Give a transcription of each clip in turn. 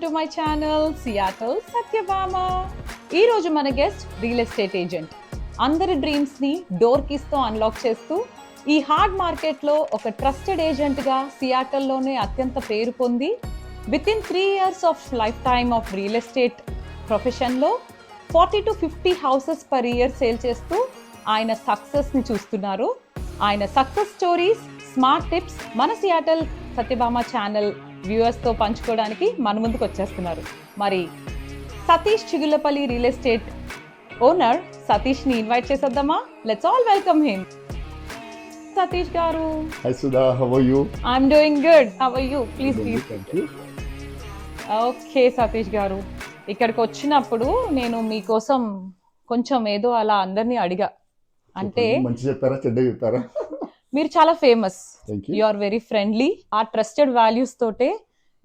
To my channel Seattle Satyabhama. ఈరోజు మన guest real estate agent. అందరి డ్రీమ్స్ని డోర్ కీస్తో అన్లాక్ చేస్తూ ఈ హార్డ్ మార్కెట్లో ఒక ట్రస్టెడ్ ఏజెంట్గా సియాటల్లోనే అత్యంత పేరు పొంది within 3 years of life time of real estate ప్రొఫెషన్లో 40 to 50 houses per year sale చేస్తూ ఆయన సక్సెస్ని చూస్తున్నారు. ఆయన సక్సెస్ స్టోరీస్, స్మార్ట్ టిప్స్ మన సియాటల్ సత్యభామ ఛానల్ వ్యూవర్స్తో పంచుకోవడానికి మన ముందుకు వచ్చేస్తున్నారు. మరి Satish Chigulapalli real estate owner సతీష్ని ఇన్వైట్ చేసేద్దామా? Let's all welcome him. Satish garu. Hi Sudha, how are you? I'm doing good. How are you? Please. Thank you. Okay Satish గారు, ఇక్కడికి వచ్చినప్పుడు నేను మీకోసం కొంచెం ఏదో అలా అందరినీ అడిగా. అంటే మంచి చెప్పారా చెడ్డ చెప్పారా? మీరు చాలా famous, Thank you. You are very friendly. ఆ ట్రస్టెడ్ వాల్యూస్ తోటే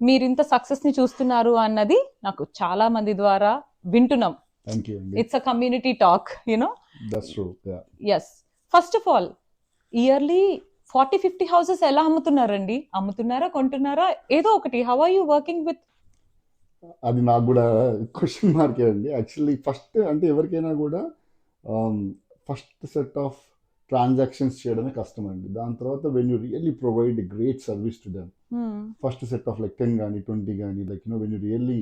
మీరు ఇంత సక్సెస్ ని చూస్తున్నారు అన్నది నాకు చాలా మంది ద్వారా వింటున్నాం. Thank you. It's a community talk, you know. That's true. Yeah. Yes. First of all, yearly 40-50 houses ఎలా అమ్ముతున్నారండి? అమ్ముతున్నారా, కొంటున్నారా? ఏదో ఒకటి. How are you working with? అది నాకు కూడా క్వశ్చన్ మార్కే అండి. యాక్చువల్లీ ఫస్ట్ అంటే ఎవరికైనా కూడా ఫస్ట్ సెట్ ఆఫ్ ట్రాన్సాక్షన్స్ చేయడమే కష్టం అండి. దాని తర్వాత when you really provide great service to them, first set of like 10 కానీ 20 కానీ like when you really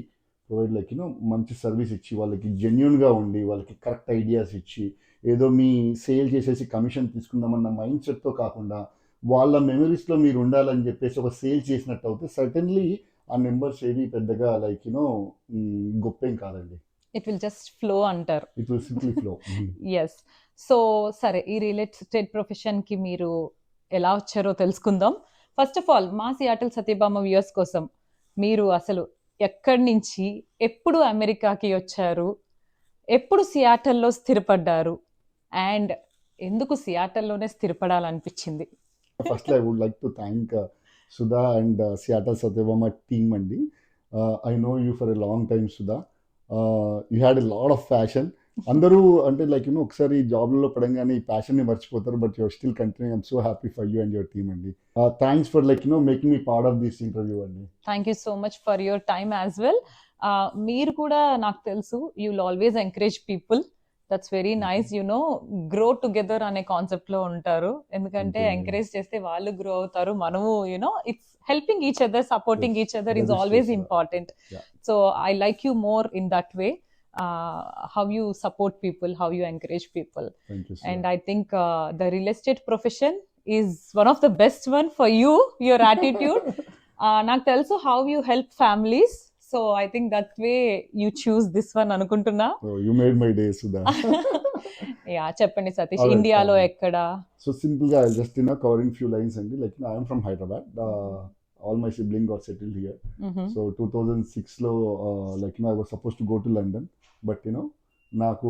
provide like మంచి సర్వీస్ ఇచ్చి వాళ్ళకి జెన్యున్గా ఉండి వాళ్ళకి కరెక్ట్ ఐడియాస్ ఇచ్చి ఏదో మీ సేల్ చేసేసి కమిషన్ తీసుకుందామన్న మైండ్ సెట్తో కాకుండా వాళ్ళ మెమరీస్లో మీరు ఉండాలని చెప్పేసి ఒక సేల్ చేసినట్టు అయితే సర్టన్లీ ఆ నెంబర్స్ ఏవి పెద్దగా లైక్ గొప్పేం కాదండి. ఇట్ విల్ జస్ట్ ఫ్లో అంటారు. It will simply flow. Yes. So సరే, ఈ రియల్ ఎస్టేట్ ప్రొఫెషన్కి మీరు ఎలా వచ్చారో తెలుసుకుందాం. ఫస్ట్ ఆఫ్ ఆల్, మా సియాటల్ సత్యభామ వ్యూయర్స్ కోసం మీరు అసలు ఎక్కడి నుంచి ఎప్పుడు అమెరికాకి వచ్చారు, ఎప్పుడు సియాటల్లో స్థిరపడ్డారు, అండ్ ఎందుకు సియాటల్లోనే స్థిరపడాలనిపించింది? First I would like to thank Sudha and Seattle Satyabama team అండి. I know you for a long time, Sudha. You had a lot of passion. అందరూ అంటే లైక్ ఒకసారి జాబ్లలో పడంగానే ఈ ప్యాషన్ని మర్చిపోతారు, but your still continue. I'm so happy for you and your team అండి. Thanks for like making me part of this interview అండి. Thank you so much for your time as well. మీరు కూడా నాకు తెలుసు, you will always encourage people. That's very nice. You know, grow together అనే concept లో ఉంటారు. ఎందుకంటే ఎంకరేజ్ చేస్తే వాళ్ళు గ్రో అవుతారు, మనము it's helping each other, supporting each other is always important. So I like you more in that way. How you support people, how you encourage people. Thank you, and I think the real estate profession is one of the best one for you, your attitude. నాకు తెలుసు how you help families, so I think that way you choose this one అనుకుంటున్నా. Oh, you made my day, Sudha. Yeah, చెప్పండి Satish. Alright, ఇండియాలో ఎక్కడ? So simple గా I'll just covering few lines అండి. Like I am from Hyderabad. All my siblings got settled here. So 2006 లో like I was supposed to go to London, but నాకు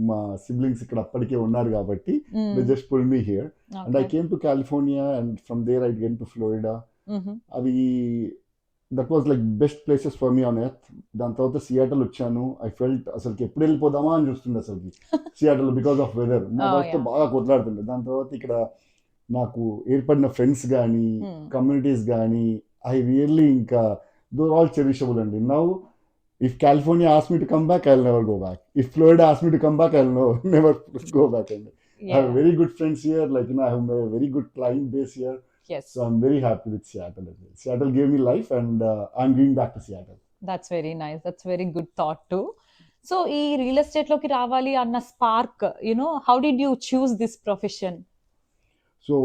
మా siblings ఇక్కడ అప్పటికే ఉన్నారు కాబట్టి they just pulled me here. Okay. And I came to California, and from there I went to Florida. అది that was like best places for me on earth. దాని తర్వాత Seattle వచ్చాను. ఐ ఫెల్ట్ అసలుకి ఎప్పుడు వెళ్ళిపోదామా అని చూస్తుండే అసలుకి సియాటల్, బికాస్ ఆఫ్ వెదర్. మా వైఫ్తో బాగా కొట్లాడుతుండే. దాని తర్వాత ఇక్కడ నాకు ఏర్పడిన ఫ్రెండ్స్ కానీ కమ్యూనిటీస్ కానీ ఐ రియల్లీ ఇంకా దో ఆల్ చెరిషబుల్ అండి. Now if California ask me to come back, I will never go back. If Florida ask me to come back, I will never go back అండి. I have very good friends here, like I have a very good client base here. Yes. So I'm very happy with Seattle. Seattle gave me life, and I'm going back to Seattle. That's very nice. That's very good thought too. So ఈ real estate లోకి రావాలి అన్న spark, how did you choose this profession? So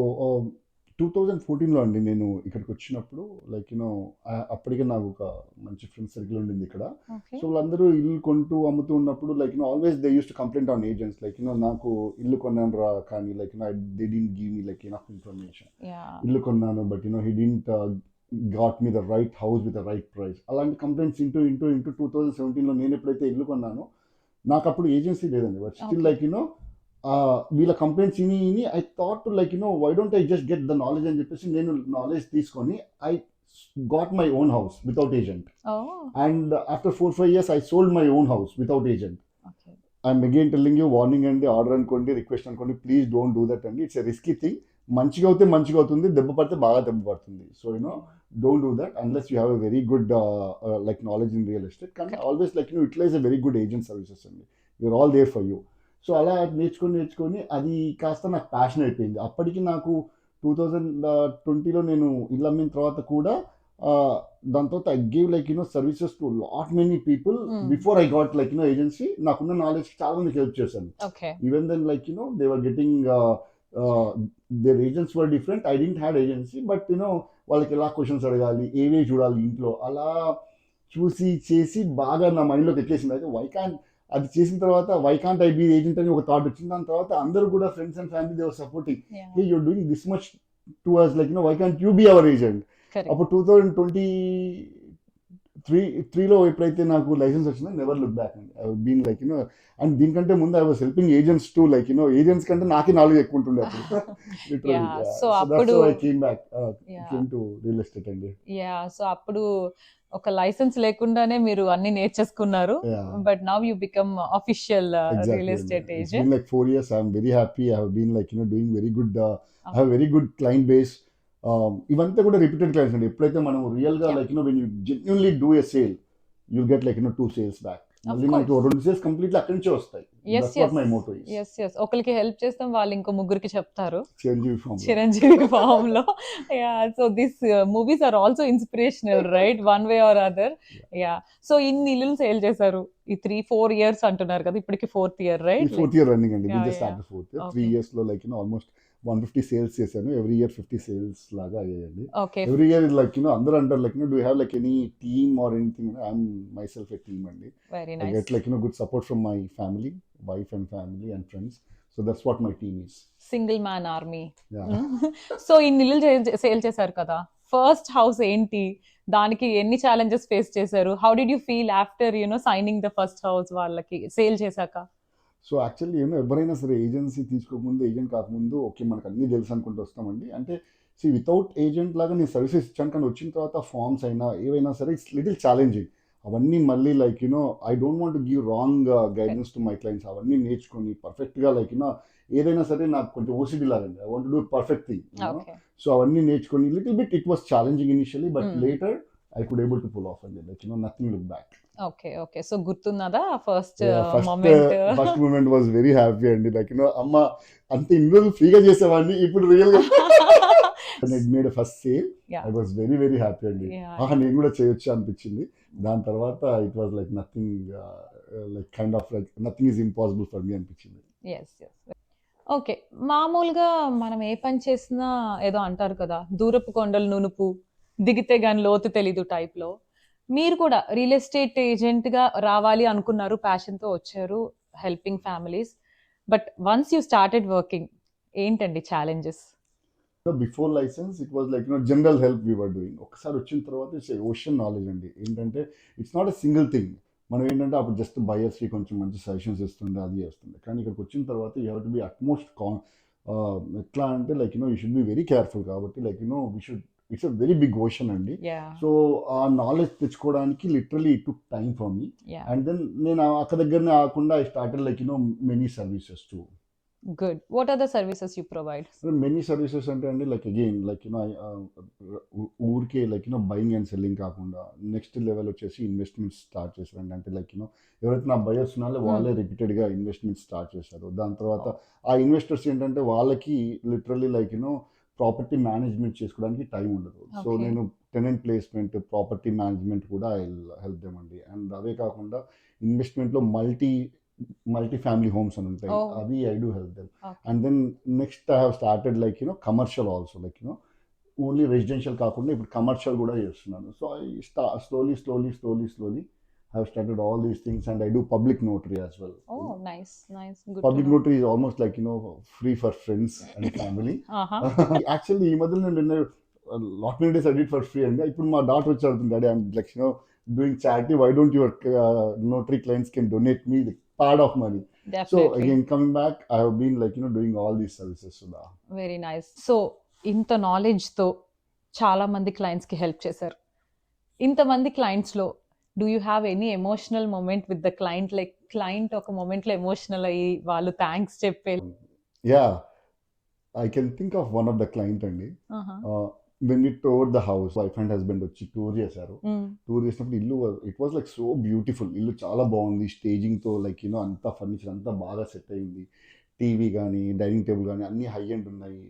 2014లో అండి నేను ఇక్కడికి వచ్చినప్పుడు like అప్పటికే నాకు ఒక మంచి ఫ్రెండ్ సర్కిల్ ఉండింది ఇక్కడ. Okay. సో వాళ్ళందరూ ఇల్లు కొంటూ అమ్ముతూ ఉన్నప్పుడు like always they use to complaint on agents like నాకు ఇల్లు కొన్నాను రా, కానీ like they didn't give me like enough information. Yeah. ఇల్లు కొన్నాను but he didn't got me the right house with the right price. అలాంటి కంప్లైంట్స్ ఇంటూ 2017లో నేను ఎప్పుడైతే ఇల్లు కొన్నానో నాకు అప్పుడు ఏజెన్సీ లేదండి. బట్ స్టిల్ లైక్ వీళ్ళ కంప్లైంట్స్ ఇని I thought like why don't I just get the knowledge అని చెప్పేసి నేను నాలెడ్జ్ తీసుకొని I got my own house without agent. Oh. And after 4-5 years I sold my own house without agent. Okay. I'm again telling you, warning అండి, order అనుకోండి, request అనుకోండి, please don't do that అండి. It's a risky thing. మంచిగా అవుతే మంచిగా అవుతుంది, దెబ్బ పడితే బాగా దెబ్బ పడుతుంది. So don't do that unless you have a very good like knowledge in real estate. కానీ Correct. Always like utilize a very good agent services అండి. You're all there for you. So అలా నేర్చుకొని అది కాస్త నాకు ప్యాషన్ అయిపోయింది. అప్పటికి నాకు 2020లో నేను ఇల్లు అమ్మిన తర్వాత కూడా దాని తర్వాత I give like services to lot many people before I got like agency. నాకున్న నాలెడ్జ్ చాలా మందికి హెల్ప్ చేశాను. Okay. Even then, like they were getting their agents were different. I didn't have agency, but వాళ్ళకి ఎలా questions అడగాలి, ఏవే చూడాలి ఇంట్లో, అలా చూసి చేసి బాగా నా మైండ్లోకి ఎక్కేసింది. అయితే అది చేసిన తర్వాత why can't I be agent అని ఒక థాట్ వచ్చింది. దాని తర్వాత అందరూ కూడా friends and family they were supporting. Yeah. Hey you're doing this much to us, like why can't you be our agent. Correct. అప్పుడు 2023లో ఎప్పుడైతే నాకు లైసెన్స్ వచ్చిందో నెవర్ లుక్ బ్యాక్ అండి. ఐ బీన్ లైక్ అండ్ దీనికంటే ముందు I was helping agents to like agents కంటే నాకే నాలెడ్జ్ ఎక్కువ ఉంటుండే అప్పుడు. Yeah. So సో అప్పుడు I came back Yeah. Came to real estate అండి. సో అప్పుడు ఒక లైసెన్స్ లేకుండానే మీరు అన్ని నేర్చేసుకున్నారు. Yeah. But now you become official real estate It's agent. been like 4 years. I'm very happy. I have been like doing very good. I have very good client base. ఇవంతా కూడా repeated clients అండి. ఎప్పుడైతే మనం real గా Yeah. Like when you genuinely do a sale, you'll get like 2 sales back. మళ్ళీ మనకి course. 2 sales completely అక్కడి నుంచే వస్తాయి. Yes, that's what yes. My motto is. Yes ఒకరికి హెల్ప్ చేస్తాం, వాళ్ళు ఇంకో ముగ్గురికి చెప్తారు చిరంజీవి ఫామ్. చిరంజీవి ఫామ్ లో. So this movies are also inspirational, right, one way or other. So ఇన్ని ఇల్లు సేల్ చేశారు ఈ 3-4 years అంటున్నారు కదా, ఇప్పటికి 4th year, right? 4th year running అండి. Yeah, we just yeah. Started 4th year. Okay. 3 years లో లైక్ ఆల్మోస్ట్ 150 సేల్స్ చేశాను. ఎవ్రీ ఇయర్ 50 సేల్స్ లాగా అయ్యాయండి. ఓకే. ఎవ్రీ ఇయర్ లైక్ అందరూ అంటారు like do have like any team or anything. I'm myself a team అండి. Very I nice. get like good support from my family, wife and family and friends. So that's what my team is. Single man army. Yeah. So ఇన్ని ఇల్లు sale చేశారు కదా, first house ఏంటి, దానికి ఎన్ని challenges face చేశారు? How did you feel after signing the first house వాళ్ళకి sale చేశాక? సో యాక్చువల్లీ ఎవరైనా సరే ఏజెన్సీ తీసుకోకముందు, ఏజెంట్ కాకముందు ఓకే మనకు అన్నీ తెలుసు అనుకుంటూ వస్తామండి. అంటే వితౌట్ ఏజెంట్ లాగా నేను సర్వీసెస్ ఇచ్చాను, కానీ వచ్చిన తర్వాత ఫార్మ్స్ అయినా ఏవైనా సరే ఇట్స్ లిటిల్ ఛాలెంజింగ్. అవన్నీ మళ్ళీ like I don't want to give wrong guidance to my clients. అవన్నీ నేర్చుకొని పర్ఫెక్ట్గా లైక్ ఏదైనా సరే నాకు కొంచెం ఓసిడి లాగండి. I want do perfect thing. Okay. So అవన్నీ నేర్చుకొని little bit it was challenging initially, but later I could able to pull off అండి. Like nothing look back. Okay. So గుర్తున్నదా first moment? First moment was very happy అండి. Like అమ్మ అంత ఇన్ని రోజులు ఫ్రీగా చేసేవాడిని, ఇప్పుడు రియల్ గా made first sale. I was very very happy అండి. నేను కూడా చేయొచ్చు అనిపించింది. దాని తర్వాత it was like nothing, like kind of like nothing is impossible for me అనిపించింది. ఓకే. మామూలుగా మనం ఏ పని చేసినా ఏదో అంటారు కదా, దూరపు కొండలు నునుపు, దిగితే గాని లోతు తెలీదు టైప్ లో. మీరు కూడా రియల్ ఎస్టేట్ ఏజెంట్ గా రావాలి అనుకున్నారు, ప్యాషన్ తో వచ్చారు, helping families. But once you started working, ఏంటండి challenges? Before license it was like general help we were doing. ఒకసారి వచ్చిన తర్వాత ఇట్స్ ఓషన్ నాలెడ్జ్ అండి. ఏంటంటే it's not a single thing. మనం ఏంటంటే అప్పుడు జస్ట్ బయర్స్కి కొంచెం మంచి సజెషన్స్ ఇస్తుండే, అది చేస్తుండే. కానీ ఇక్కడికి వచ్చిన తర్వాత you have to be utmost ఎట్లా అంటే like you should be very careful. కాబట్టి like we should, it's a very big ocean అండి. సో ఆ నాలెడ్జ్ తెచ్చుకోవడానికి literally it took time for me. And then నేను అక్కడ దగ్గరనే ఆకుండా I started like many services too. Good. What are the services you provide? Many services అంటే అండి like again like ఊరికే లైక్ బయింగ్ అండ్ సెల్లింగ్ కాకుండా next level వచ్చేసి investments start చేశారండి. అంటే లైక్ ఎవరైతే నా బయర్స్ ఉన్నారో వాళ్ళే రిపీటెడ్గా ఇన్వెస్ట్మెంట్ స్టార్ట్ చేశారు. దాని తర్వాత ఆ ఇన్వెస్టర్స్ ఏంటంటే వాళ్ళకి లిటరలీ లైక్ ప్రాపర్టీ మేనేజ్మెంట్ చేసుకోవడానికి టైం ఉండదు. సో నేను టెనెంట్ ప్లేస్మెంట్, ప్రాపర్టీ మేనేజ్మెంట్ కూడా ఐ హెల్ప్ దెమ్ అండి. అండ్ అవే కాకుండా ఇన్వెస్ట్మెంట్లో మల్టీ ఫ్యామిలీ హోమ్స్ అని ఉంటాయి, అవి I do help them. And then next I have started like commercial also, like only residential కాకుండా ఇప్పుడు కమర్షియల్ కూడా చేస్తున్నాను. So I slowly I have started all these things, and I do public notary as well. Oh, nice. Good. Public notary is almost like free for friends and family. Actually ఈ మధ్యలో నేను lot many days I did for free అండి. ఇప్పుడు మా daughter వచ్చి అడుగుతుంది, daddy I'm like doing charity, why don't your notary clients can donate me the part of money. Definitely. So again coming back, I have been like doing all these services. Sudha. Very nice. So ఇంత knowledge తో చాలా మంది clients కి help చేశారు. ఇంతమంది clients లో do you have any emotional moment with the client? Like client ఒక moment లో ఎమోషనల్ అయ్యి వాళ్ళు థ్యాంక్స్ చెప్పే? Yeah, I can think of one of the client అండి. ఆహా. When we tour the house, wife and husband వచ్చి tour చేశారు. Tour చేసినప్పుడు ఇల్లు it was like so beautiful. ఇల్లు చాలా బాగుంది, స్టేజింగ్తో లైక్ అంతా ఫర్నిచర్ అంతా బాగా సెట్ అయింది. టీవీ కానీ డైనింగ్ టేబుల్ కానీ అన్నీ హై ఎండ్ ఉన్నాయి.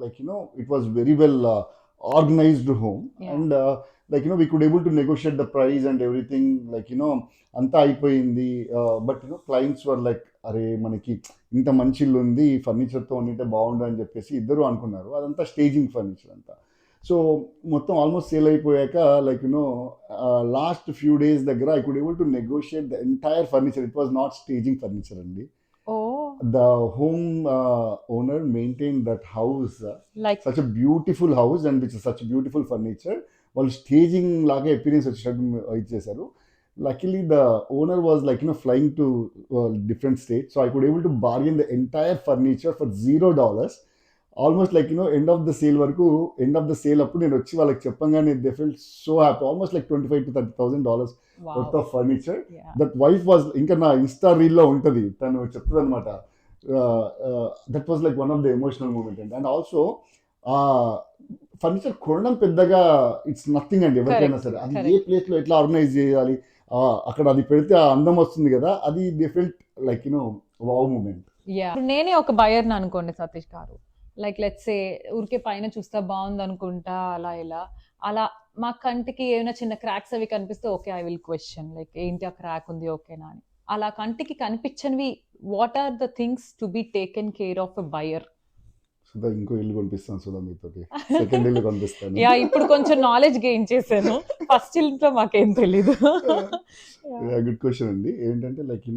Like it was very well organised home. Yeah. And like we could able to negotiate the price and everything. Like అంతా అయిపోయింది. బట్ క్లయింట్స్ వర్ లైక్, అరే మనకి ఇంత మంచి ఇల్లు ఉంది, ఫర్నిచర్తో ఉంటే బాగుండు అని చెప్పేసి ఇద్దరు అనుకున్నారు. అదంతా స్టేజింగ్ ఫర్నిచర్ అంతా. సో మొత్తం ఆల్మోస్ట్ సేల్ అయిపోయాక లైక్ లాస్ట్ ఫ్యూ డేస్ దగ్గర I could able to negotiate the entire furniture. It was not staging furniture అండి. ఓ, The home owner maintained that house, like such a beautiful house and which is such beautiful furniture. వాళ్ళు staging లాగా experience వచ్చేటట్టు ఇచ్చేసారు. Luckily the owner was like flying to different state, so I could able to bargain the entire furniture for $0. Almost like end of the sale వరకు, end of the sale అప్పుడు నేను వచ్చి వాళ్ళకి చెప్పంగానే they felt so happy. Almost like $25,000 to $30,000 worth of furniture. That wife was, ఇంకా నా Insta రీల్లో ఉంటుంది, తను చెప్తుంది అనమాట. That was like one of the emotional moment అండి. అండ్ ఆల్సో ఫర్నిచర్ కొనడం పెద్దగా ఇట్స్ నథింగ్ అండి ఎవరికైనా సరే. అది ఏ ప్లేస్లో ఎట్లా ఆర్గనైజ్ చేయాలి, అక్కడ అది పెడితే ఆ అందం వస్తుంది కదా, అది they felt like wow moment. Yeah, నేనే ఒక బయర్ని అనుకోండి సతీష్ గారు. లైక్ లెట్స్ సే ఊరికే పైన చూస్తే బాగుంది అనుకుంటా, అలా ఇలా అలా మా కంటికి ఏమైనా చిన్న క్రాక్స్ అవి కనిపిస్తే okay, I will question like ఏంటి ఆ క్రాక్ ఉంది ఓకేనా అని. అలా కంటికి కనిపించనివి what are the things to be taken care of a buyer? Sudha, ఇంకో ఇల్లు కొనిపిస్తాను సుధా మీతోటి, సెకండ్ ఇల్లు కొనిపిస్తాను. యా, ఇప్పుడు కొంచెం నాలెడ్జ్ గెయిన్ చేశాను. ఫస్ట్ ఇంట్లో మాకేం తెలీదు. గుడ్ క్వశ్చన్ అండి. ఏంటంటే లైక్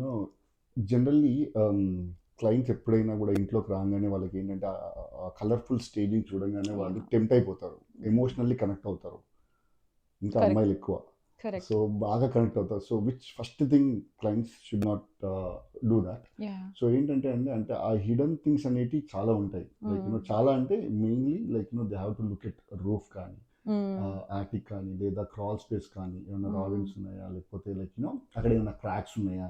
జనరల్లీ క్లయింట్స్ ఎప్పుడైనా కూడా ఇంట్లోకి రాగానే వాళ్ళకి ఏంటంటే కలర్ఫుల్ స్టేజింగ్ చూడగానే వాళ్ళు టెంప్ట్ అయిపోతారు, ఎమోషనల్లీ కనెక్ట్ అవుతారు. ఇంకా Correct. అమ్మాయిలు ఎక్కువ, కరెక్ట్. సో బాగా కనెక్ట్ అవుతారు. So which first thing clients should not do that. Yeah. So ఏంటంటే అంటే ఆ హిడెన్ థింగ్స్ అనేవి చాలా ఉంటాయి. లైక్ చాలా అంటే mainly like they have to look at roof కానీ, యాటిక్ కానీ, లేదా క్రాల్ స్పేస్ కానీ, ఏమైనా రావిన్స్ ఉన్నాయా, లేకపోతే లైక్ అక్కడ ఏమైనా క్రాక్స్ ఉన్నాయా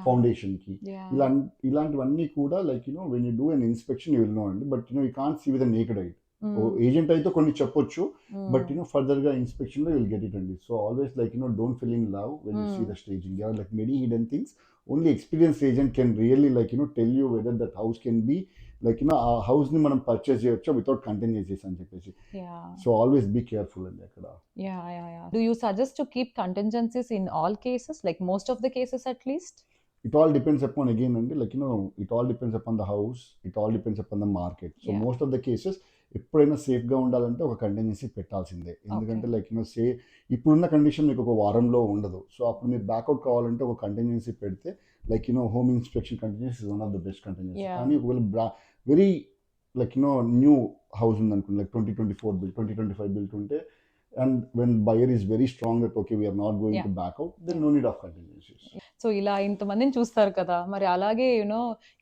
ఫౌండేషన్ కి, ఇలాంటివన్నీ కూడా like when you do an inspection you will know అండి. But you can't see with the naked eye. Agent అయితే కొన్ని చెప్పొచ్చు, బట్ ఫర్దర్ గా ఇన్స్పెక్షన్ లో విల్ గెట్ ఇట్ అండి. So always like don't feel in love when you see the staging. There are like many hidden things. Only experience agent can really like tell you whether that house can be like ఆ house ని మనం purchase చేయొచ్చా without continuous అని చెప్పేసి. So always be careful అండి అక్కడ. Do you suggest to keep contingencies in all cases, like most of the cases at least? It all depends upon, again అండి, like it all depends upon the house, it all depends upon the market. So most of the cases ఎప్పుడైనా సేఫ్గా ఉండాలంటే ఒక కంటిన్యూసీ పెట్టాల్సిందే. ఎందుకంటే like ఇప్పుడున్న condition మీకు ఒక వారంలో ఉండదు. సో అప్పుడు మీరు బ్యాక్అవుట్ కావాలంటే ఒక కంటిన్యూసీ పెడితే like home inspection contingencies is one of the best contingencies. కానీ ఒకవేళ వెరీ లైక్ న్యూ హౌస్ ఉందనుకోండి, లైక్ 2024 బిల్, 2025 బిల్ట్ ఉంటే, and when buyer is very strong that okay we're not going to back out, then no need of contingencies. So ఇలా ఇంతమందిని చూస్తారు కదా, మరి అలాగే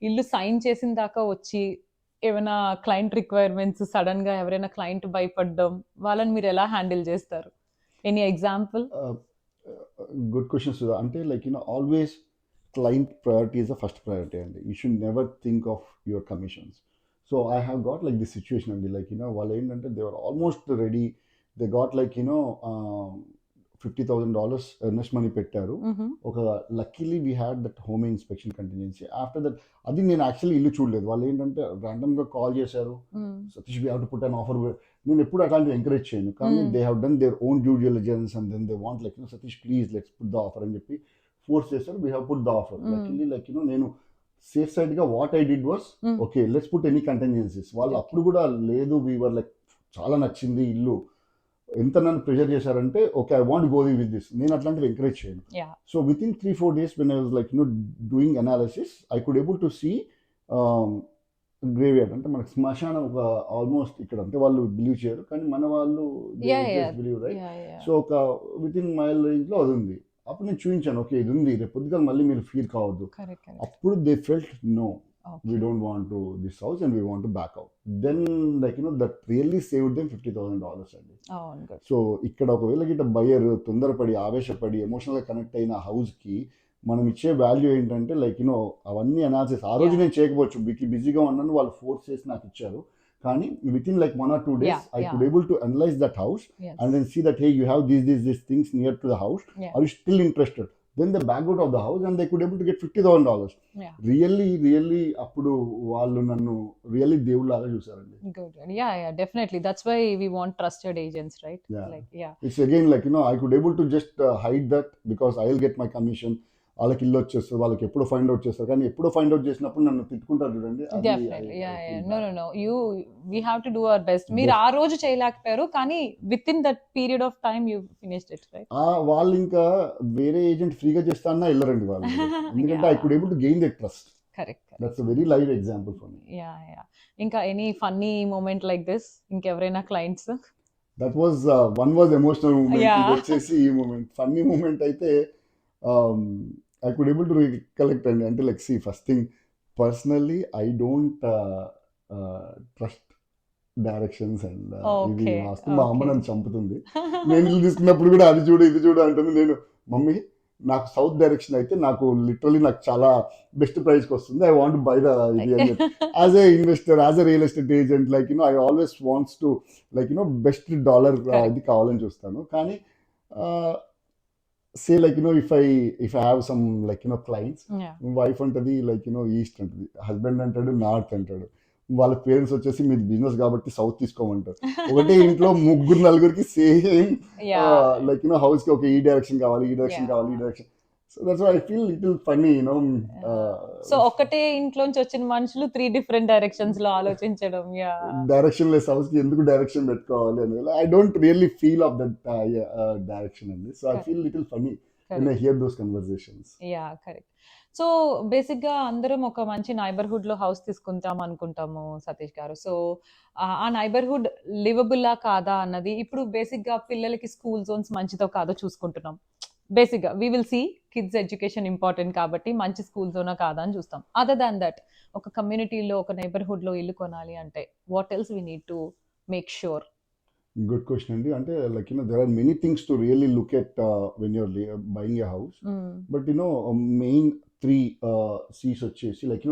ఇల్లు సైన్ చేసిన దాకా వచ్చి ఏమైనా క్లయింట్ రిక్వైర్మెంట్స్ సడన్ గా ఎవరైనా క్లయింట్ భయపడడం, వాళ్ళని మీరు ఎలా హ్యాండిల్ చేస్తారు? Any example? Good question Sudha. అంటే like always client priority is the first priority అండి. You should never think of your commissions. So I have got like this situation అండి. లైక్ వాళ్ళు ఏంటంటే they are almost ready, they got like $50,000 earnest money పెట్టారు. ఒక luckily we had that home inspection contingency. After that అది నేను actually ఇల్లు చూడలేదు. వాళ్ళు ఏంటంటే ర్యాండమ్గా కాల్ చేశారు, Satish we have to put an offer. నేను ఎప్పుడు అట్లాంటివి ఎంకరేజ్ చేయను, కానీ they have done their own due diligence and then they want like Satish please let's put the offer అని చెప్పి ఫోర్స్ చేశారు. We have put the offer. Luckily like నేను safe సైడ్గా what I did was okay let's put any contingencies. వాళ్ళు అప్పుడు కూడా లేదు, Weaver like చాలా నచ్చింది ఇల్లు, ఎంత నన్ను ప్రెషర్ చేశారంటే okay I want go with this. నేను అట్లాంటివి ఎంకరేజ్ చేయను. So within 3-4 days when I was like doing analysis, I could able to see graveyard, అంటే మనకు శ్మశానం ఒక ఆల్మోస్ట్ ఇక్కడ, అంటే వాళ్ళు బిలీవ్ చేయరు కానీ మన వాళ్ళు బిలీవ్ రైట్. సో ఒక విత్ ఇన్ మైల్ రేంజ్ లో అది ఉంది. అప్పుడు నేను చూపించాను ఓకే ఇది ఉంది, రేపు పొద్దుగా మళ్ళీ మీరు ఫీల్ కావద్దు. అప్పుడు they felt no we don't want to this house and we want to back out. Then like that really saved them $50,000 అండి. సో ఇక్కడ ఒకవేళ గిట్ట బయర్ తొందరపడి ఆవేశపడి ఎమోషనల్గా కనెక్ట్ అయిన హౌస్కి మనం ఇచ్చే వాల్యూ ఏంటంటే లైక్ అవన్నీ అనాలిసిస్ ఆ రోజు నేను చేయకపోవచ్చు, బిజీగా ఉన్నాను, వాళ్ళు ఫోర్స్ చేసి నాకు ఇచ్చారు, కానీ within like 1 or 2 days Yeah, I yeah. could able to analyze that house Yes. and then see that, hey, you have these things near to the house. Yeah. Are you still interested? Then they backed out of the house and they could able to get $50,000. Yeah. Really అప్పుడు వాళ్ళు నన్ను really దేవుళ్ళలాగా చూసారండి. Good. Yeah, definitely. That's why we want trusted agents, right? Yeah. Like, yeah. It's again like, I could able to just hide that because I'll get my commission. వాళ్ళకి ఇల్లు వచ్చేస్తారు, వాళ్ళకి ఎప్పుడు find out చేస్తారు, కానీ ఎప్పుడు find out చేసినప్పుడు నన్ను తిట్టుకుంటారు చూడండి. Definitely. Yeah. No. We have to do our best. మీరు ఆ రోజు చేయలేకపోయారు, కానీ with in that period of time you finished it, right? వాళ్ళు ఇంకా వేరే ఏజెంట్ ఫ్రీగా చేస్తా అన్నా వెళ్ళరండి వాళ్ళు. ఎందుకంటే I could able to gain that trust. Correct. That's a very live example for me. Yeah. ఇంకా any funny moment like this ఇంకెవరైనా clients? That was one was emotional moment. Yeah. ఇది వచ్చేసి ఈ మూమెంట్. ఫన్నీ మూమెంట్ అయితే I could able to recollect and until like, see, first thing, personally I don't trust directions and ఇది Okay, వాస్తు మా అమ్మ okay. నన్ను చంపుతుంది. నేను ఇల్లు తీసుకున్నప్పుడు కూడా అది చూడు ఇది చూడు అంటుంది. నేను, మమ్మీ నాకు సౌత్ డైరెక్షన్ అయితే నాకు లిటరలీ నాకు చాలా బెస్ట్ ప్రైస్కి వస్తుంది, ఐ వాంట్ బై ద ఇది అని చెప్పి. As a investor, as a real estate agent, like I always wants to like best dollar Correct. ఇది కావాలని చూస్తాను. కానీ say like if I have some like clients, Yeah. Wife అంటది like east అంటది, husband అంటాడు నార్త్ అంటాడు, వాళ్ళ parents వచ్చేసి మీది బిజినెస్ కాబట్టి సౌత్ తీసుకోమంటారు. ఒకటే ఇంట్లో ముగ్గురు నలుగురికి సేమ్ Yeah. లైక్ హౌస్ కి ఒక ఈ డైరెక్షన్ కావాలి, ఈ డైరెక్షన్ Yeah. కావాలి, ఈ direction. So that's why I feel little funny so ఒకటే ఇంట్లోంచి వచ్చిన మనుషులు 3 డిఫరెంట్ డైరెక్షన్స్ లో ఆలోచించడం. యా. డైరెక్షన్ లెస్ హౌస్ కి ఎందుకు డైరెక్షన్ పెట్టుకోవాలి అని I don't really feel of that direction అండి. So I feel little funny when I hear those conversations. Yeah, correct. So basic గా అందరం ఒక మంచి నైబర్హుడ్ లో హౌస్ తీసుకుంటాం అనుకుంటాము సతీష్ గారు. సో ఆ నైబర్హుడ్ లివబుల్లా కాదా అన్నది ఇప్పుడు బేసిక్ గా పిల్లలకి స్కూల్ జోన్స్ మంచిదో కాదో చూసుకుంటున్నాం. బేసిక్ గా we will see kids education important కాబట్టి మంచి స్కూల్ జోనా కాదా అని చూస్తాం. అదర్ దాన్ దట్ ఒక కమ్యూనిటీలో ఒక నైబర్హుడ్ లో ఇల్లు కొనాలి అంటే what else we need to make sure? Good question అండి. అంటే like there are many things to really look at when you're buying a house. But main 3 C's వచ్చేసి లైక్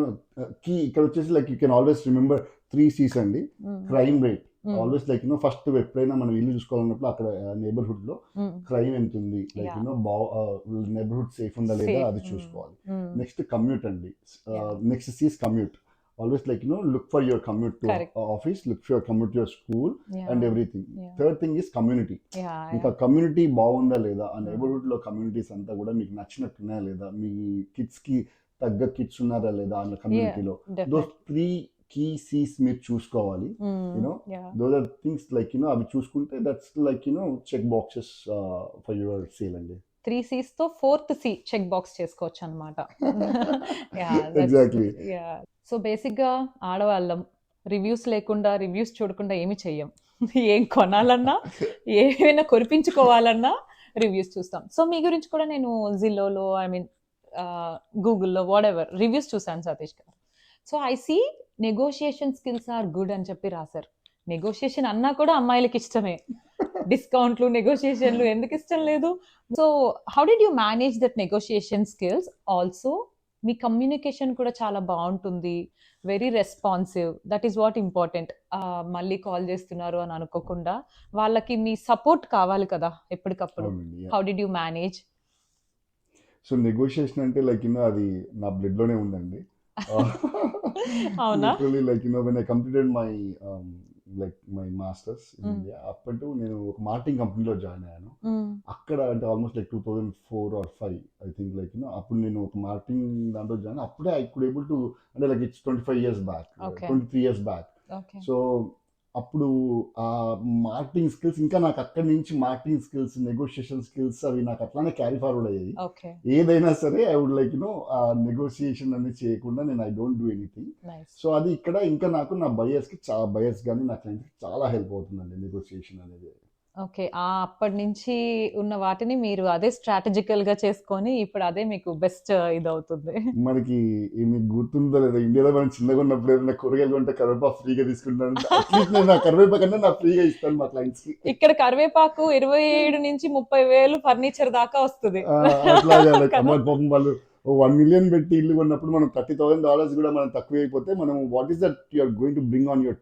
key ఇక్కడ వచ్చేసి like you can always remember 3 C's అండి. Crime rate always like first ఎప్పుడైనా మనం ఇల్లు చూసుకోవాలన్నప్పుడు అక్కడ నైబర్హుడ్ లో crime ఎంత ఉంది, లైక్ నైబర్హుడ్ సేఫ్ ఉందా లేదా అది చూసుకోవాలి. నెక్స్ట్ కమ్యూట్ అండి. Next C's commute. Always like look for your commute to Correct. office, look for your commute to your school. Yeah. And everything. Yeah. Third thing is community. ఇంకా community బాగుందా లేదా, ఆ neighbourhood లో communities అంతా కూడా మీకు నచ్చినట్టున్నాయా లేదా, మీ కిడ్స్ కి తగ్గ కిడ్స్ ఉన్నారా లేదా ఆ కమ్యూనిటీలో. దోస్ 3 key C's మీరు చూసుకోవాలి. Those are things like అవి చూసుకుంటే that's like check boxes for your sale అండి. 3 C's తో 4th C చెక్ బాక్స్ చేసుకోవచ్చు అనమాట. Exactly. సో బేసిక్ గా ఆడవాళ్ళం రివ్యూస్ లేకుండా, రివ్యూస్ చూడకుండా ఏమి చెయ్యం. ఏం కొనాలన్నా, ఏమైనా కొనిపించుకోవాలన్నా రివ్యూస్ చూస్తాం. సో మీ గురించి కూడా నేను జిల్లోలో, ఐ మీన్ గూగుల్లో, వాట్ ఎవర్ రివ్యూస్ చూసాను Satish garu. So I see negotiation skills are good అని చెప్పి రాశారు. నెగోషియేషన్ అన్నా కూడా అమ్మాయిలకి ఇష్టమే. డిస్కౌంట్లు, నెగోషియేషన్లు ఎందుకు ఇష్టం లేదు? So how did you manage that negotiation skills? Also me communication కూడా చాలా బాగుంటుంది, very responsive. That is what important. మళ్ళీ కాల్ చేస్తున్నారు అని అనుకోకుండా వాళ్ళకి మీ సపోర్ట్ కావాలి కదా ఎప్పటికప్పుడు. How did you manage? So negotiation అంటే లైక్ అది నా బ్లడ్ లోనే ఉందండి. అవునా? Like when I completed my masters in India, అప్పుడు నేను ఒక మార్కెటింగ్ కంపెనీలో జాయిన్ అయ్యాను. అక్కడ అంటే almost like 2004 or 5 I think, like అప్పుడు నేను ఒక మార్కెటింగ్ దాంట్లో జాయిన్. అప్పుడే ఐ కుడ్ ఏబుల్ టు, అంటే like it's 25 years back, 23 years back. So అప్పుడు ఆ మార్కెటింగ్ స్కిల్స్ ఇంకా నాకు అక్కడి నుంచి మార్కెటింగ్ స్కిల్స్, నెగోషియేషన్ స్కిల్స్ అవి నాకు అట్లానే క్యారీ ఫార్వర్డ్ అయ్యాయి. ఏదైనా సరే ఐ వుడ్ లైక్ నెగోషియేషన్ అనేది చేయకుండా నేను I don't do anything. So అది ఇక్కడ ఇంకా నాకు నా బయర్స్ కానీ నా క్లయింట్స్ చాలా హెల్ప్ అవుతుందండి నెగోషియేషన్ అనేది. ఓకే. అప్పటి నుంచి ఉన్న వాటిని మీరు అదే స్ట్రాటజికల్ గా చేసుకొని ఇప్పుడు అదే మీకు బెస్ట్ ఇది అవుతుంది. మనకి మీకు గుర్తుందో లేదా, ఇండియాలో మనం చిన్నగా ఉన్నప్పుడు ఏదైనా కూరగాయలు కొంటే కరివేపాకు ఫ్రీగా తీసుకుంటాను. అట్లీస్ట్ నా కరివేపాకు అన్నా నాకు ఫ్రీగా ఇస్తాను మా క్లయింట్స్ కి. ఇక్కడ కరివేపాకు 27 నుంచి 30,000 ఫర్నిచర్ దాకా వస్తుంది. అట్లాగే పాపం వాళ్ళు 1 million పెట్టి ఇల్లు కొన్నప్పుడు మనం $30,000 కూడా మనం తక్కువ అయిపోతే మనం what is that you are going to bring on your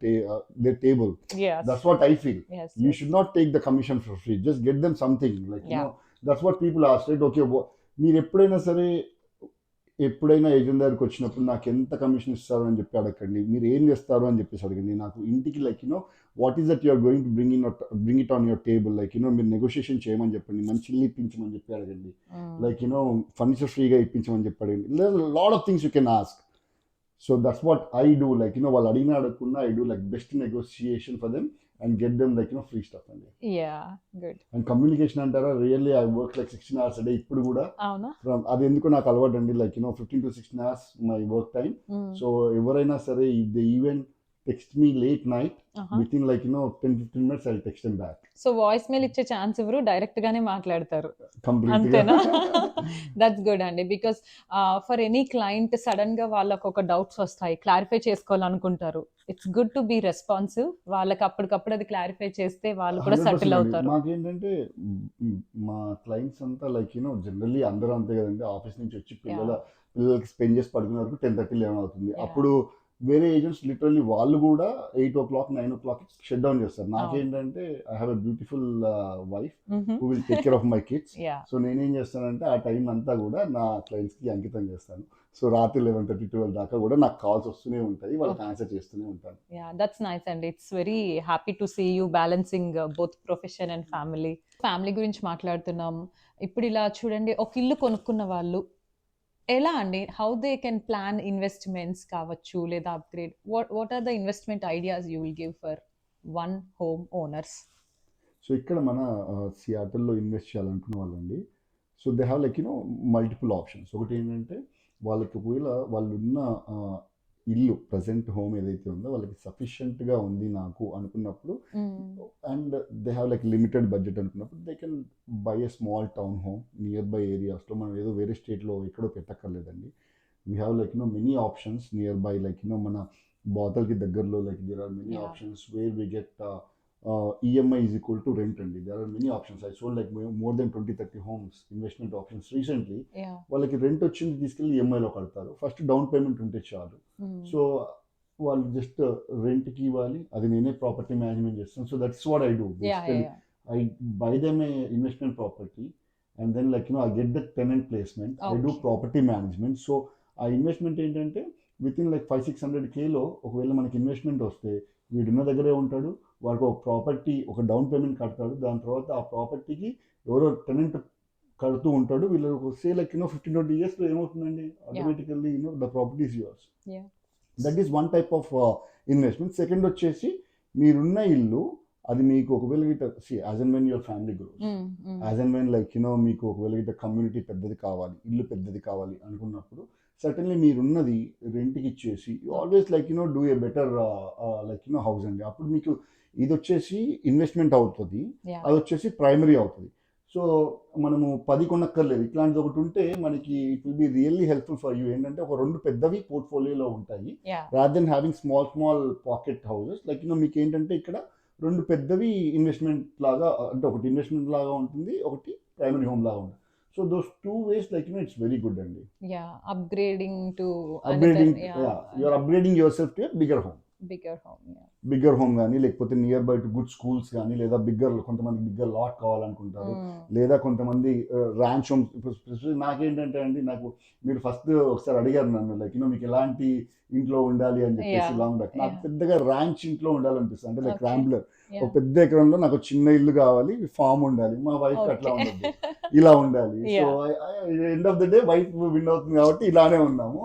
their table. Yes. That's what I feel. Yes. You Yes. should not take the commission for free. Just get them something. Like, Yeah. that's what people ask, right? Okay, మీరు ఎప్పుడైనా సరే ఎప్పుడైనా agent దగ్గరికి వచ్చినప్పుడు నాకు ఎంత commission ఇస్తారు అని చెప్పి అడగండి, మీరు ఏం చేస్తారు అని చెప్పేసి అడగండి. నాకు ఇంటికి like what is that you're going to bring it on your table, like మీరు నెగోషియేషన్ చేయమని చెప్పండి, మంచి ఇల్లు ఇప్పించమని చెప్పి అడగండి, లైక్ ఫర్నిచర్ ఫ్రీగా ఇప్పించమని చెప్పి అడగండి. Lot of things you can ask. So that's what I do, like వాళ్ళు అడిగిన అడగకుండా I do like best negotiation for them and get them like free stuff అండి. Yeah, good. అండ్ కమ్యూనికేషన్ అంటారా, really I work like 16 hours a day ఇప్పుడు కూడా. అవునా? అది ఎందుకు నాకు అలవాటు అండి, like 15 to 16 hours my work time. So ఎవరైనా సరే if they even text me late night with in like 10-15 minutes I text them back. So voice mail ఇచ్చే ఛాన్స్ ఎవరు, డైరెక్ట్ గానే మాట్లాడతారు. కంప్లీట్ అంతేనా? దట్స్ గుడ్ అండి. Because for any client sudden గా వాళ్ళకు ఒక డౌట్స్ వస్తాయి, క్లారిఫై చేసుకోవాలనుకుంటారు. It's good to be responsive. వాళ్ళకి అప్పటికప్పుడు అది క్లారిఫై చేస్తే వాళ్ళు కూడా సెటిల్ అవుతారు. మాకేంటంటే మా క్లయింట్స్ అంతా లైక్ జనరల్లీ అందరూ అంతే కదండి, ఆఫీస్ నుంచి వచ్చి పిల్లలకి స్పెండ్ చేసి పడుకునే వరకు 10-11 అవుతుంది. అప్పుడు వేరే ఏజెంట్స్ లిటరల్లీ వాళ్ళు కూడా 8 o'clock 9 o'clock షట్ డౌన్ చేస్తారు. నాకేంటంటే I have a beautiful wife who will take care of my kids. So నేనేం చేస్తానంటే ఆ టైం అంతా కూడా నా క్లయింట్స్కి అంకితం చేస్తాను. సో రాత్రి 11-12 దాకా కూడా నాకు కాల్స్ వస్తూనే ఉంటాయి, వాళ్ళకి ఆన్సర్ చేస్తూనే ఉంటాను. దట్స్ నైస్ అండి. It's very happy to see you balancing both profession and family. Family గురించి మాట్లాడుతున్నాం. ఇప్పుడు ఇలా చూడండి, ఒక ఇల్లు కొనుక్కున్న వాళ్ళు ఎలా అండి, how they can plan investments కావచ్చు లేదా upgrade, what are the investment ideas you will give for one home owners? So ఇక్కడ మన సియాటల్లో ఇన్వెస్ట్ చేయాలనుకున్న వాళ్ళండి, so they have like multiple options. ఒకటి ఏంటంటే వాళ్ళకి ఒకవేళ వాళ్ళు ఉన్న ఇల్లు ప్రజెంట్ హోమ్ ఏదైతే ఉందో వాళ్ళకి సఫిషియెంట్గా ఉంది నాకు అనుకున్నప్పుడు, and they have like limited budget అనుకున్నప్పుడు, they can buy a small town home nearby ఏరియాస్లో. మనం ఏదో వేరే స్టేట్లో ఎక్కడో పెట్టక్కర్లేదండి. We have like many options nearby, like మన బాతల్కి దగ్గరలో like there are many options where we get EMI is equal to rent అండి. There are many options. I sold like more than 20-30 homes, investment options recently. వాళ్ళకి rent వచ్చింది తీసుకెళ్ళి EMIలో కడతారు. First down payment ఉంటే చాలు. సో వాళ్ళు just రెంట్కి ఇవ్వాలి, అది నేనే ప్రాపర్టీ మేనేజ్మెంట్ చేస్తాను. So that's what I do. I buy them a investment property and then like I get the tenant placement, I do property management. So ఆ investment ఏంటంటే విత్ ఇన్ లైక్ 500-600Kలో ఒకవేళ మనకి ఇన్వెస్ట్మెంట్ వస్తే వీడున్న దగ్గరే ఉంటాడు, వాడికి ఒక ప్రాపర్టీ ఒక డౌన్ పేమెంట్ కడతాడు, దాని తర్వాత ఆ ప్రాపర్టీకి ఎవరో టెనెంట్ కడుతూ ఉంటాడు. వీళ్ళు సే లైక్ 15-20 yearsలో ఏమవుతుందండి, automatically the property is yours. That is one type of investment. Second వచ్చేసి మీరున్న ఇల్లు అది మీకు ఒకవేళ గిట్ట as and when your family gross, as and when like మీకు ఒకవేళ గిట్ట కమ్యూనిటీ పెద్దది కావాలి, ఇల్లు పెద్దది కావాలి అనుకున్నప్పుడు సర్టన్లీ మీరున్నది రెంట్కి ఇచ్చేసి always like do a better like house అండి. అప్పుడు మీకు ఇది వచ్చేసి ఇన్వెస్ట్మెంట్ అవుతుంది, అది వచ్చేసి ప్రైమరీ అవుతుంది. సో మనము 10 కొనక్కర్లేదు, ఇట్లాంటిది ఒకటి ఉంటే మనకి it will be really helpful for you. ఏంటంటే ఒక 2 పెద్దవి పోర్ట్ఫోలియోలో ఉంటాయి rather than having small pocket houses. Like మీకు ఏంటంటే ఇక్కడ 2 పెద్దవి ఇన్వెస్ట్మెంట్ లాగా, అంటే ఒకటి ఇన్వెస్ట్మెంట్ లాగా ఉంటుంది, ఒకటి ప్రైమరీ హోమ్ లాగా ఉంటుంది. So those 2 ways, like it's very good అండి. Upgrading to you're upgrading yourself to a bigger home. Bigger home కానీ లేకపోతే near by to good schools కానీ, లేదా కొంతమంది బిగ్గర్ లాట్ కావాలనుకుంటారు, లేదా కొంతమంది ర్యాంచ్ హోమ్. నాకేంటంటే అండి, నాకు మీరు ఫస్ట్ ఒకసారి అడిగారు నన్ను లైక్ మీకు ఎలాంటి ఇంట్లో ఉండాలి అని చెప్పేసి లాంగ్ బ్యాక్. నాకు పెద్దగా ర్యాంచ్ ఇంట్లో ఉండాలనిపిస్తుంది, అంటే లైక్ ర్యాంబ్లర్, ఒక పెద్ద ఎకరంలో నాకు చిన్న ఇల్లు కావాలి, ఫామ్ ఉండాలి, మా వైఫ్ అట్లా ఉండదు, ఇలా ఉండాలి. So end of the day wife win అవుతుంది కాబట్టి ఇలానే ఉన్నాము.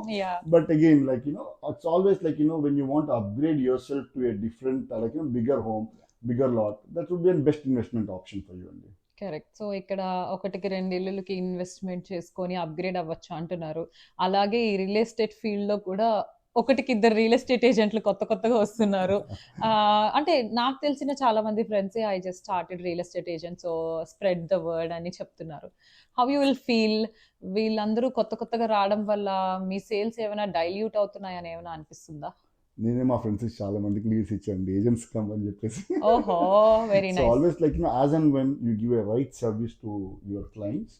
But again like it's always like when you want upgrade yourself to a different like bigger home, bigger lot, that would be a best investment option for you అండి. Correct. So ఇక్కడ 1-2 ఇళ్ళకి investment చేసుకొని upgrade అవ్వచ్చు అంటున్నారు. అలాగే ఈ real estate field లో కూడా 1-2 రియల్ ఎస్టేట్ ఏజెంట్లు కొత్తగా వస్తున్నారు. అంటే నాకు తెలిసిన చాలా మంది friends I just started real estate agent, so spread the word అని చెప్తున్నారు. హౌ యూ విల్ ఫీల్, వీళ్ళందరూ కొత్తగా రావడం వల్ల మీ సేల్స్ ఏమైనా డైల్యూట్ అవుతున్నాయని ఏమైనా అనిపిస్తుందా? నేనే మా ఫ్రెండ్స్కి చాలా మందికి లీడ్స్ ఇచ్చాను ఏజెంట్స్ కమ్ అని చెప్పేసి. ఓహో! Very so nice. Always like as and when you give a right service to your clients,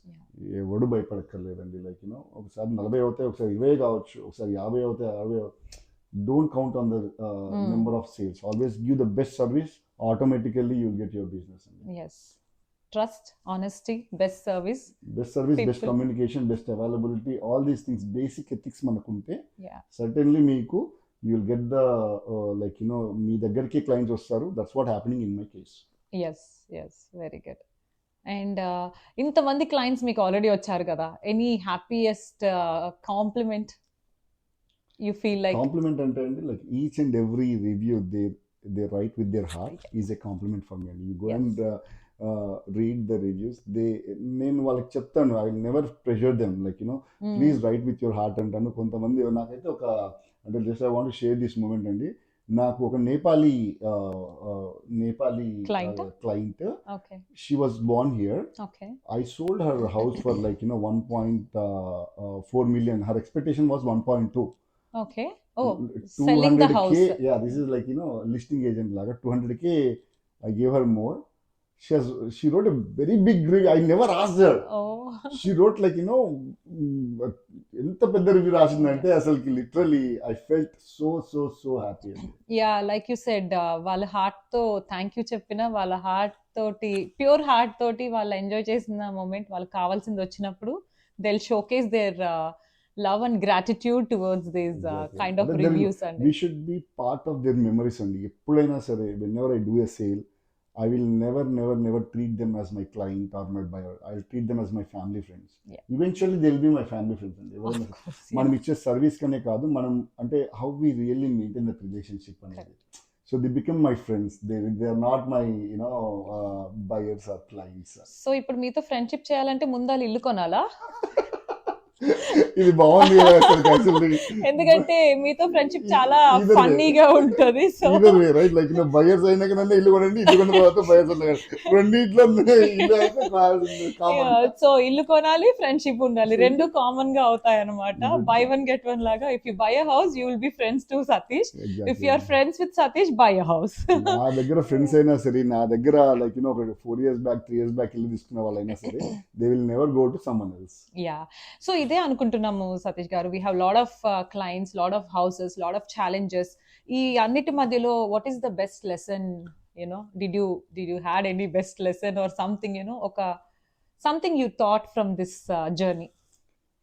ఎవడు భయపడక్కర్లేదండి. లైక్ ఒకసారి 40 అవుతాయి, ఒకసారి 20 కావచ్చు, ఒకసారి 50 అవుతాయి, 60 don't count on the number of sales. Always give the best service, automatically you'll get your business అండి. Yes. Trust, honesty, best service. Best service, best People. Communication, best availability, all these things, basic ethics మనకుంటే Yeah. Certainly మీకు you will get the like మీ దగ్గరికి clients వస్తారు. That's what happening in my case. Yes, yes, very good. And ఇంతమంది clients మీకు already వచ్చారు కదా, any happiest compliment you feel like? Compliment అంటే అండి, like each and every review they write with their heart is a compliment for me అండి. You go and read the reviews. నేను వాళ్ళకి చెప్తాను, I will never pressure them, like please write with your heart అంటాను. కొంతమంది నాకైతే అంటే just I want share this moment అండి. నాకు ఒక Nepali Client? Client, okay, she was born here. Okay, I sold her house for 1.4 million. Her expectation was 1.2. Okay. Oh, selling the 200K. House. Yeah, this is like listing agent laga. 200K. I gave her more. She wrote a very big review. I never asked her. Oh, She wrote like ఎంత పెద్ద review రాసిందంటే అసలుకి literally I felt so happy అండి. Yeah, like you said, వాళ్ళ heart తో thank you చెప్పిన, వాళ్ళ heart తోటి, ప్యూర్ హార్ట్ తోటి వాళ్ళు ఎంజాయ్ చేసిన మూమెంట్, వాళ్ళకి కావాల్సింది వచ్చినప్పుడు they will showcase their love and gratitude towards these kind of reviews అండి. We should be part of their memories అండి. ఎప్పుడైనా సరే, whenever I do a sale, I will never treat them as my client or my buyer. I'll treat them as my family friends. Yeah. Eventually they'll be my family friends. And Of course, మనం yes. ఇచ్చే service కనే కాదు, మనం అంటే how we really maintain that relationship అనేది. So they become my friends. They are not my buyers or clients. So ఇప్పుడు మీతో friendship చేయాలంటే ముందు వాళ్ళు ఇల్లు కొనాలా? ఇది బాగుంది కదా అసలు యాక్చువల్లీ. ఎందుకంటే మీతో ఫ్రెండ్షిప్ చాలా Either way. ఫన్నీగా ఉంటది. So either way right, like buyers అయినాక నన్ను ఇల్లు కొనండి, ఇల్లు కొన్న తర్వాత బయర్స్ ఉన్నాయి, రెండిట్లో ఇల్లు అయితే కామన్. సో ఇల్లు కొనాలి, ఫ్రెండ్షిప్ ఉండాలి, రెండు కామన్ గా అవుతాయి అనమాట. బై వన్ గెట్ వన్ లాగా. If you buy a house you will be friends to Satish. If you are friends with Satish, buy a house. నా దగ్గర ఫ్రెండ్స్ అయినా సరే, నా దగ్గర లైక్ ఒక 4 years బ్యాక్ 3 years బ్యాక్ ఇల్లు తీసుకున్న వాళ్ళైనా సరే, they will never go to someone else. Yeah, so ఇదే అనుకుంటున్నాము సతీష్ గారు. We have lot of clients, lot of houses, lot of challenges. ఈ అన్నిటి మధ్యలో what is the best lesson? Did you had any best lesson or something, something you thought from this journey?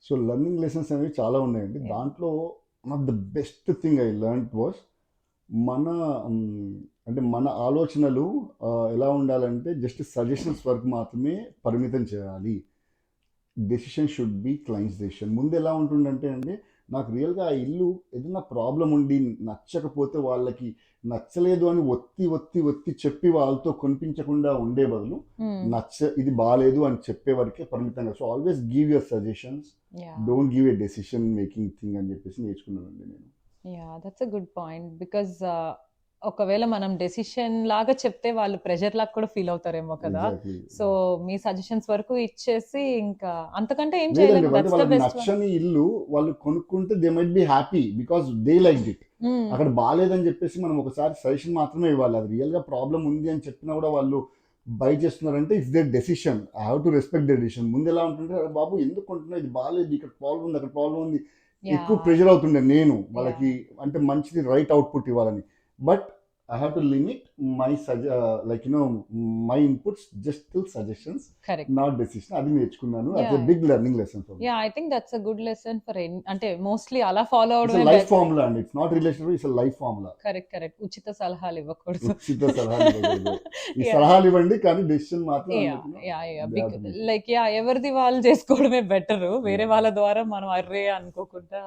So learning lessons అనేవి చాలా ఉన్నాయండి. దాంట్లో one of the best thing I learn was మన ఆలోచనలు ఎలా ఉండాలంటే జస్ట్ సజెషన్స్ వరకు మాత్రమే పరిమితం చేయాలి. Decision should be clients decision. ముందు ఎలా ఉంటుందంటే అండి, నాకు రియల్గా ఆ ఇల్లు ఏదైనా ప్రాబ్లం ఉండి నచ్చకపోతే, వాళ్ళకి నచ్చలేదు అని ఒత్తి చెప్పి వాళ్ళతో కొనిపించకుండా ఉండే బదులు, ఇది బాగాలేదు అని చెప్పే వరకే పరిమితంగా. So always give your suggestions, don't give a decision making thing అని చెప్పేసి నేర్చుకున్నానండి నేను. Yeah, that's a good point. Because ఒకవేళ మనం డెసిషన్ లాగా చెప్తే వాళ్ళు ప్రెషర్ లాగా కూడా ఫీల్ అవుతారేమో కదా. Exactly. సో మీ సజెషన్స్ వరకు ఇచ్చేసి ఇంకా అంతకంటే ఏం లేదండి, చేయలేము. అంటే దట్స్ ద వాళ్ళకి బెస్ట్. నచ్చని ఇల్లు వాళ్ళు కొనుక్కుంటే they might be happy because they like it. అక్కడ బాగాలేదని చెప్పేసి మనం ఒకసారి సజెషన్ మాత్రమే ఇవ్వాలి. అది రియల్ గా ప్రాబ్లం ఉంది అని చెప్పినా కూడా వాళ్ళు బై చేస్తున్నారంటే it's their decision. I have to respect their decision. ముందు ఎలా ఉంటుంటే, "అరే బాబు ఎందుకు కొంటున్నా, ఇది బాగాలేదు, ఇక్కడ ప్రాబ్లం ఉంది, అక్కడ ప్రాబ్లం ఉంది", ఎక్కువ ప్రెషర్ అవుతుండే నేను వాళ్ళకి. అంటే మంచిది రైట్ అవుట్పుట్ ఇవ్వాలని. But I have to limit my my inputs just till suggestions, correct. not decision. అది నేర్చుకున్నాను. That's a Yeah. big learning lesson for me. Yeah, I think that's a good lesson for అంటే mostly అలా follow It's a అవడమే life best. formula and it's not relationship, it's a life formula. Correct. ఉచిత సలహాలు ఇవ్వకూడదు. ఉచిత సలహాలు ఇవ్వకూడదు. ఈ Yeah. సలహాలు ఇవ్వండి కానీ డెసిషన్ మాత్రం yeah, yeah, yeah. they have to make. Like ఎవరిది వాళ్ళు చేసుకోవడమే బెటర్. వేరే వాళ్ళ ద్వారా మనం అర్రే అనుకోకుండా,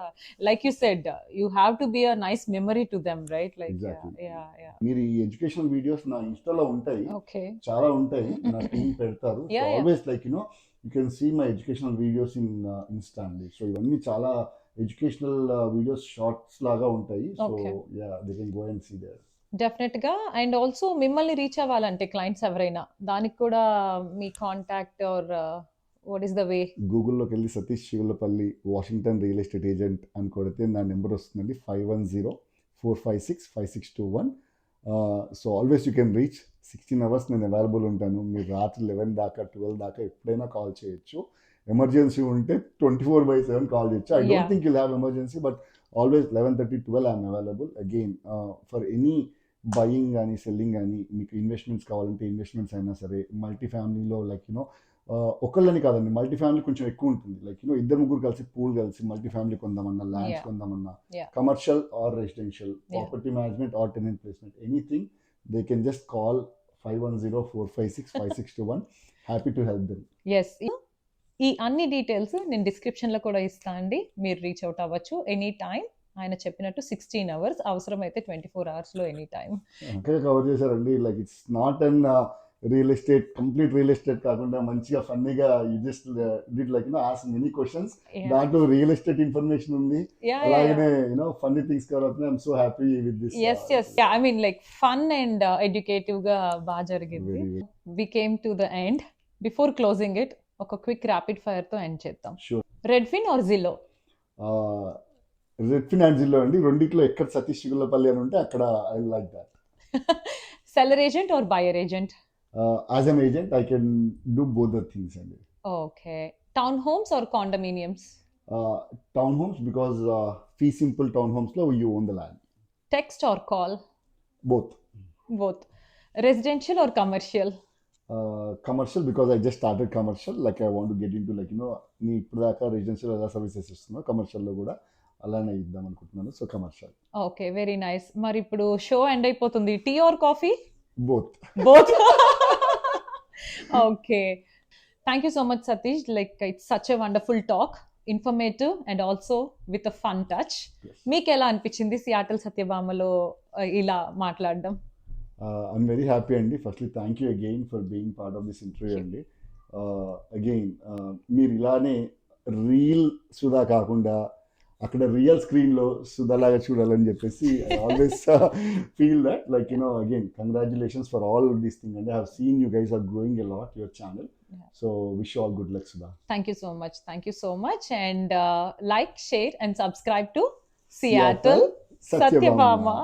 like you said, you have to be a nice memory to them, right? Like Exactly. Yeah, yeah. మీరు ఈ ఎడ్యుకేషనల్ వీడియోస్ నా ఇన్స్టాలో ఉంటాయి, ఓకే. చాలా ఉంటాయి, నా టీం పెడతారు. So Yeah, yeah. Always you can see my educational videos in insta అండి. సో ఇవన్నీ చాలా ఎడ్యుకేషనల్ వీడియోస్ షార్ట్స్ లాగా ఉంటాయి. So Okay. Yeah, they can go and see there. Definite గా. అండ్ ఆల్సో మిమ్మల్ని రీచ్ అవ్వాలంటే క్లయింట్స్ ఎవరైనా, దానికి కూడా మీ contact or what is the way? గూగుల్లోకి వెళ్ళి Satish Shivulapalli Washington real estate agent అని కొడితే నా నెంబర్ వస్తుందండి. 456-5621. So always you can reach. 16 hours నేను అవైలబుల్ ఉంటాను. మీరు రాత్రి 11 దాకా 12 దాకా ఎప్పుడైనా కాల్ చేయొచ్చు. ఎమర్జెన్సీ ఉంటే 24/7 కాల్ చేయొచ్చు. I Yeah. Don't think you'll have emergency, but always 11:30, 12 I'm available. Again for any buying కానీ సెల్లింగ్ కానీ, మీకు ఇన్వెస్ట్మెంట్స్ కావాలంటే ఇన్వెస్ట్మెంట్స్ అయినా సరే, మల్టీ ఫ్యామిలీలో లైక్ ఒకళ్ళని కాదండి, మల్టీ ఫ్యామిలీ కొంచెం ఎక్కువ ఉంటుంది. లైక్ ఇద్దరు ముగ్గురు కలిసి పూల్ కలిసి మల్టీ ఫ్యామిలీ కొందామన్నా, ల్యాండ్స్ Yeah. కొందామన్నా, Yeah. Commercial or residential, Yeah. Property management or tenant placement, anything, they can just call 510-456-5621. Happy to help them. Yes, ఈ అన్ని డీటెయిల్స్ నేను డిస్క్రిప్షన్లో కూడా ఇస్తా అండి. మీరు రీచ్ అవుట్ అవ్వచ్చు ఎనీ టైం. ఆయన చెప్పినట్టు 16 అవర్స్, అవసరమైతే 24 అవర్స్లో ఎనీ టైం. ఇంకా కవర్ చేశారండి. Like it's not an real estate, complete real estate కాకుండా మంచిగా ఫన్నీగా you just did like ask many questions. దాంట్లో రియల్ ఎస్టేట్ ఇన్ఫర్మేషన్ ఉంది, అలాగనే ఫన్నీ థింగ్స్ కవర్ అవుతున్నాయి. I'm so happy with this. Yes, I mean like fun and educative గా బాగా జరిగింది. We came to the end. Before closing it, ఒక quick rapid fire తో end చేద్దాం. Sure. Redfin or Zillow? Redfin and Zillow అండి. రెండిట్లో ఎక్కడ సతీష్ చిగుళ్ళపల్లి అని ఉంటే అక్కడ I like that. Seller agent or buyer agent? As an agent I can do both the things అండి. Okay. Town homes or condominiums? Town homes, because fee simple town homes లో you own the land. Text or call? Both. Both. Residential or commercial? Commercial, because I just started commercial. Like I want to get into like నీ ఇప్పుడు దాకా residential ఎలా services ఇస్తున్నా, కమర్షియల్లో కూడా అలానే ఇద్దాం అనుకుంటున్నాను. So commercial. Okay, very nice. మరి ఇప్పుడు షో ఎండ్ అయిపోతుంది. Tea or coffee? Both. Both. Okay. Thank you so much, Satish. Like, it's such a wonderful talk, informative and also with a fun touch. Yes. మీకు ఎలా అనిపించింది Seattle సత్యభామలో ఇలా మాట్లాడడం? I'm very happy అండి. Firstly thank you again for being part of this interview అండి. Again మీరు ఇలానే reel Sudha కాకుండా అక్కడ రియల్ స్క్రీన్లో సుధాలాగా చూడాలని చెప్పేసి I always feel that. Like again congratulations for all these thing అండి. I have seen you guys are growing a lot your channel. So wish all good luck Sudha. Thank you so much. Thank you so much. And like, share and subscribe to Seattle Satyabhama.